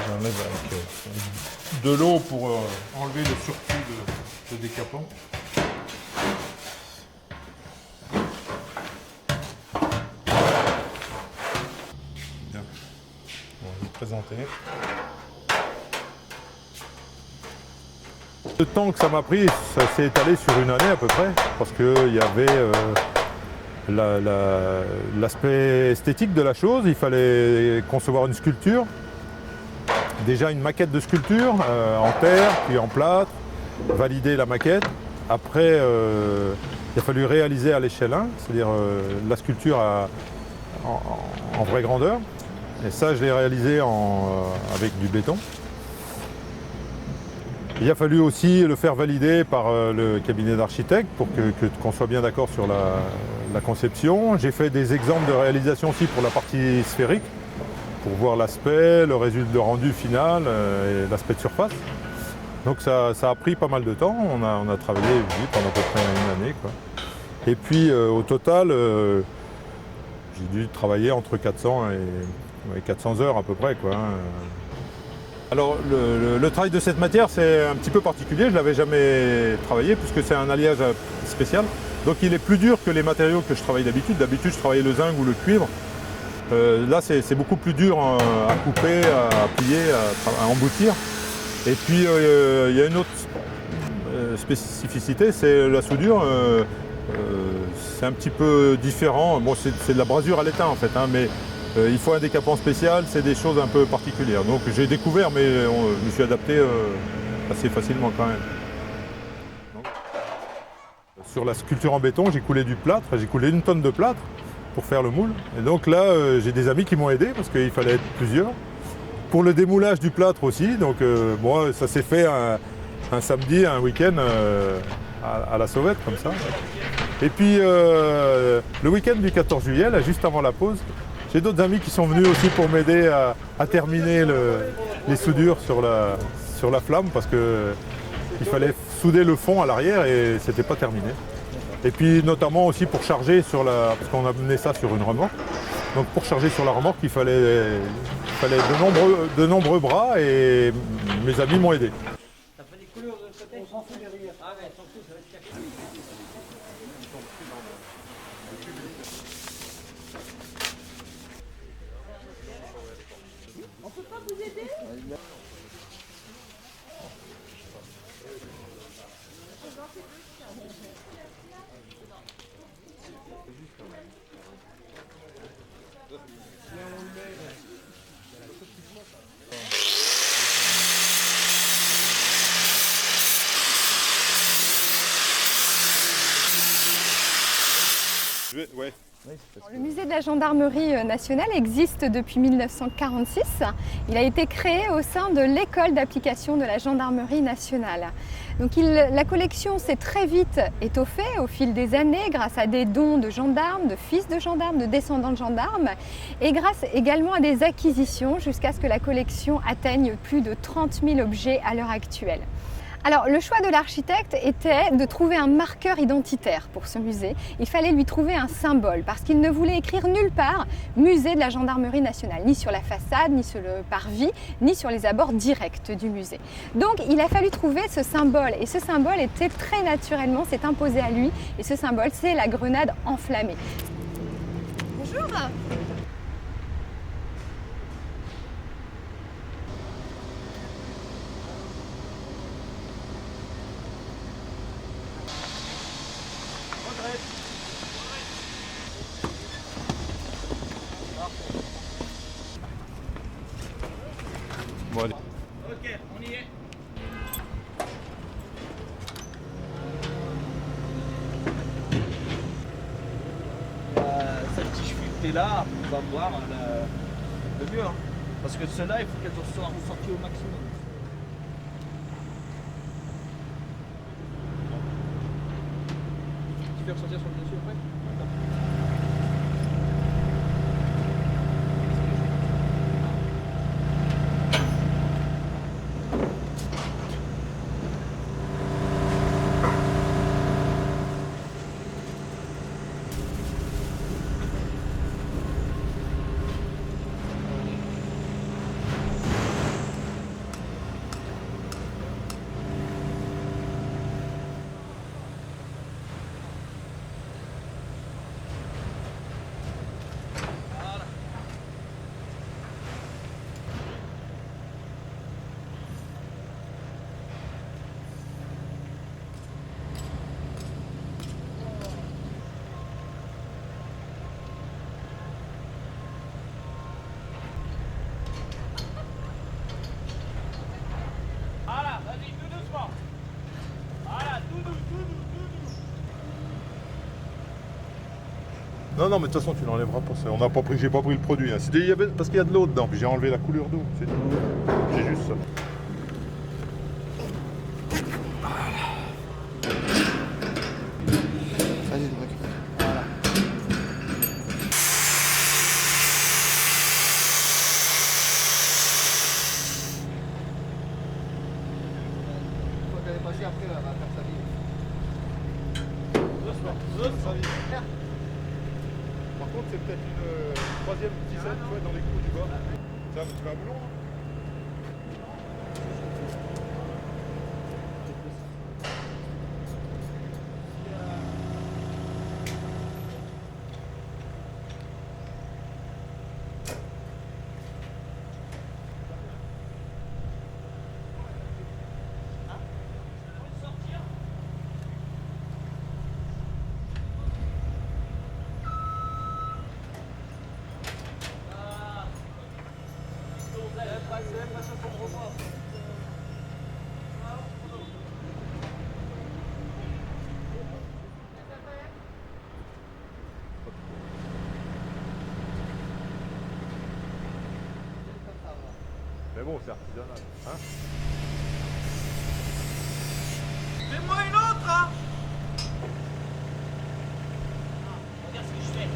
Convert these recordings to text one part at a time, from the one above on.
J'enlève avec de l'eau pour enlever le surplus de décapant. Bien. Bon, je vais te présenter. Le temps que ça m'a pris, ça s'est étalé sur une année à peu près, parce qu'il y avait l'aspect esthétique de la chose. Il fallait concevoir une sculpture, déjà une maquette de sculpture en terre, puis en plâtre, valider la maquette. Après, il a fallu réaliser à l'échelle 1, c'est-à-dire la sculpture en vraie grandeur. Et ça, je l'ai réalisé avec du béton. Il a fallu aussi le faire valider par le cabinet d'architectes pour qu'on soit bien d'accord sur la conception. J'ai fait des exemples de réalisation aussi pour la partie sphérique, pour voir l'aspect, le résultat de rendu final et l'aspect de surface. Donc ça a pris pas mal de temps, on a travaillé pendant à peu près une année, quoi. Et puis au total, j'ai dû travailler entre 400 et 400 heures à peu près, quoi. Alors le travail de cette matière, c'est un petit peu particulier, je ne l'avais jamais travaillé puisque c'est un alliage spécial. Donc il est plus dur que les matériaux que je travaille d'habitude. D'habitude je travaillais le zinc ou le cuivre. Là c'est beaucoup plus dur à couper, à plier, à emboutir. Et puis il y a une autre spécificité, c'est la soudure. C'est un petit peu différent. Bon, c'est de la brasure à l'étain en fait, hein, mais il faut un décapant spécial, c'est des choses un peu particulières. Donc j'ai découvert, mais je me suis adapté assez facilement quand même. Donc, sur la sculpture en béton, j'ai coulé du plâtre, j'ai coulé 1 tonne de plâtre pour faire le moule. Et donc là, j'ai des amis qui m'ont aidé parce qu'il fallait être plusieurs. Pour le démoulage du plâtre aussi, donc moi ça s'est fait un samedi, un week-end à la sauvette comme ça. Et puis le week-end du 14 juillet, là, juste avant la pause, j'ai d'autres amis qui sont venus aussi pour m'aider à terminer les soudures sur la flamme parce qu'il fallait souder le fond à l'arrière et c'était pas terminé. Et puis notamment aussi pour charger parce qu'on a mené ça sur une remorque. Donc pour charger sur la remorque, il fallait de nombreux bras et mes amis m'ont aidé. T'as pas des couleurs de l'autre côté? On s'en fout derrière. Ah ouais, s'en fout, ça va être caché. On peut pas vous aider? Ouais. Le musée de la gendarmerie nationale existe depuis 1946. Il a été créé au sein de l'école d'application de la gendarmerie nationale. Donc la collection s'est très vite étoffée au fil des années grâce à des dons de gendarmes, de fils de gendarmes, de descendants de gendarmes et grâce également à des acquisitions jusqu'à ce que la collection atteigne plus de 30 000 objets à l'heure actuelle. Alors le choix de l'architecte était de trouver un marqueur identitaire pour ce musée. Il fallait lui trouver un symbole parce qu'il ne voulait écrire nulle part musée de la gendarmerie nationale, ni sur la façade, ni sur le parvis, ni sur les abords directs du musée. Donc il a fallu trouver ce symbole et ce symbole était très naturellement, s'est imposé à lui et ce symbole c'est la grenade enflammée. Bonjour. Bon, allez. Ok, on y est. Cette petite cheville là, on va voir le mieux. Hein. Parce que ceux-là, il faut qu'elles soient ressorties au maximum. Tu fais ressortir sur le dessus après? Non, non, mais de toute façon, tu l'enlèveras pas. Ça. On n'a pas pris, j'ai pas pris le produit. Hein. Parce qu'il y a de l'eau dedans, puis j'ai enlevé la couleur d'eau. C'est tout. J'ai juste ça. Vas-y, Drake. Voilà. Faut qu'elle est passée après, là, elle va faire sa vie. Par contre, c'est peut-être une troisième tisane, tu vois, dans les coups du bas. Ça, tu vas à boulon, hein. Mais bon, c'est artisanal. Hein. Fais-moi une autre, hein. Regarde ce que je fais.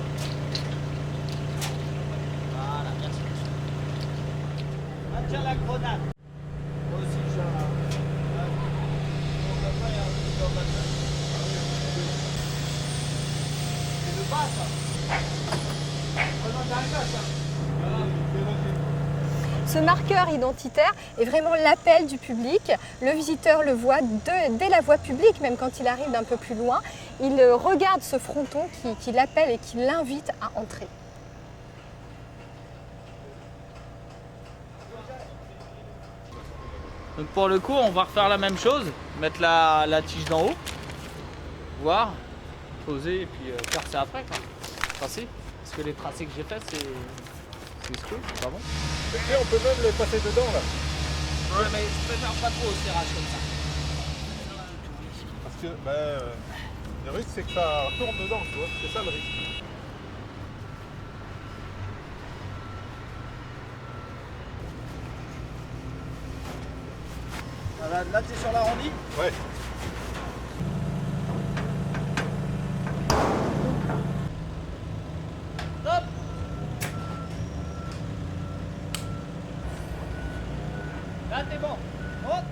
Voilà, merci. Maintiens la grenade. Moi aussi, j'ai un... Mon papa, il y a un truc dans ma tête. C'est le bas, ça. Vraiment d'Alsace, ça. Ce marqueur identitaire est vraiment l'appel du public. Le visiteur le voit dès la voie publique, même quand il arrive d'un peu plus loin. Il regarde ce fronton qui l'appelle et qui l'invite à entrer. Donc pour le coup, on va refaire la même chose. Mettre la tige d'en haut. Voir. Poser et puis faire ça après, quoi. Tracé. Parce que les tracés que j'ai faits, c'est ce que c'est pas bon. Et on peut même les passer dedans, là. Ouais, mais je préfère pas trop au serrage comme ça. Parce que le risque, c'est que ça tourne dedans, tu vois. C'est ça le risque. Voilà, là, t'es sur l'arrondi. Ouais. Stop. Là, t'es bon. Hop.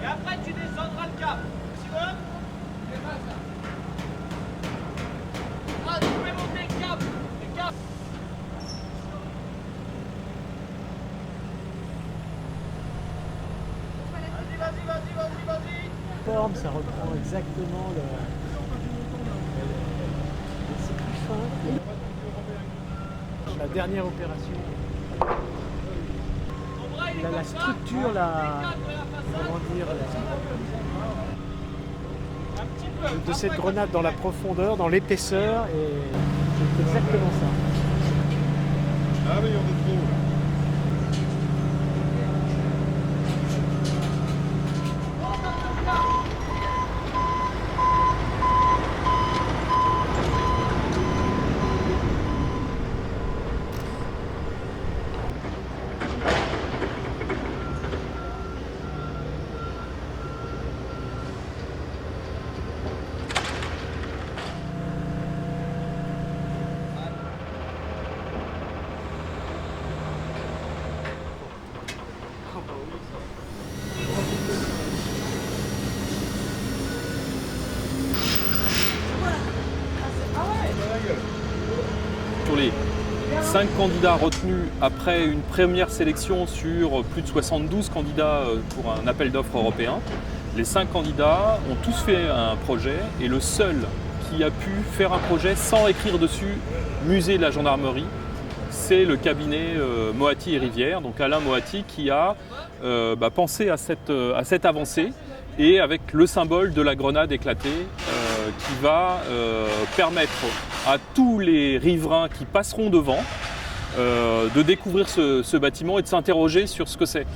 Et après tu descendras le cap. Tu vois? Ah, tu peux monter le cap. Le cap. Vas-y, vas-y, vas-y, vas-y, vas-y. forme, ça reprend exactement c'est plus fin. La dernière opération, la structure, comment dire, de cette grenade dans la profondeur, dans l'épaisseur, et c'est exactement ça. Ah oui, on est trop haut là. Sur les 5 candidats retenus après une première sélection sur plus de 72 candidats pour un appel d'offres européen, les 5 candidats ont tous fait un projet et le seul qui a pu faire un projet sans écrire dessus musée de la gendarmerie, c'est le cabinet Moati et Rivière, donc Alain Moati qui a pensé à cette avancée et avec le symbole de la grenade éclatée qui va permettre à tous les riverains qui passeront devant de découvrir ce bâtiment et de s'interroger sur ce que c'est.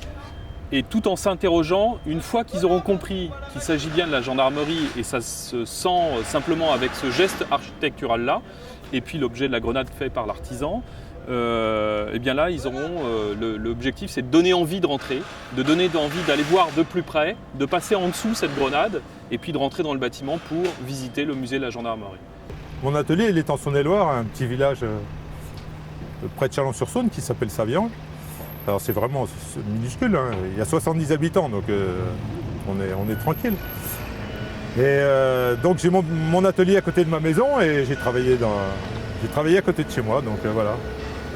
Et tout en s'interrogeant, une fois qu'ils auront compris qu'il s'agit bien de la gendarmerie, et ça se sent simplement avec ce geste architectural-là, et puis l'objet de la grenade fait par l'artisan, et bien là, ils auront l'objectif, c'est de donner envie de rentrer, de donner envie d'aller voir de plus près, de passer en dessous cette grenade, et puis de rentrer dans le bâtiment pour visiter le musée de la gendarmerie. Mon atelier, il est en Saône-et-Loire, un petit village près de Chalon-sur-Saône qui s'appelle Saviange. Alors c'est vraiment minuscule, hein. Il y a 70 habitants, donc on est tranquille. Et donc j'ai mon atelier à côté de ma maison et j'ai travaillé à côté de chez moi, donc voilà.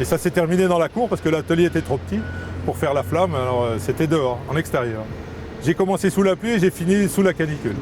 Et ça s'est terminé dans la cour parce que l'atelier était trop petit pour faire la flamme, alors c'était dehors, en extérieur. J'ai commencé sous la pluie et j'ai fini sous la canicule.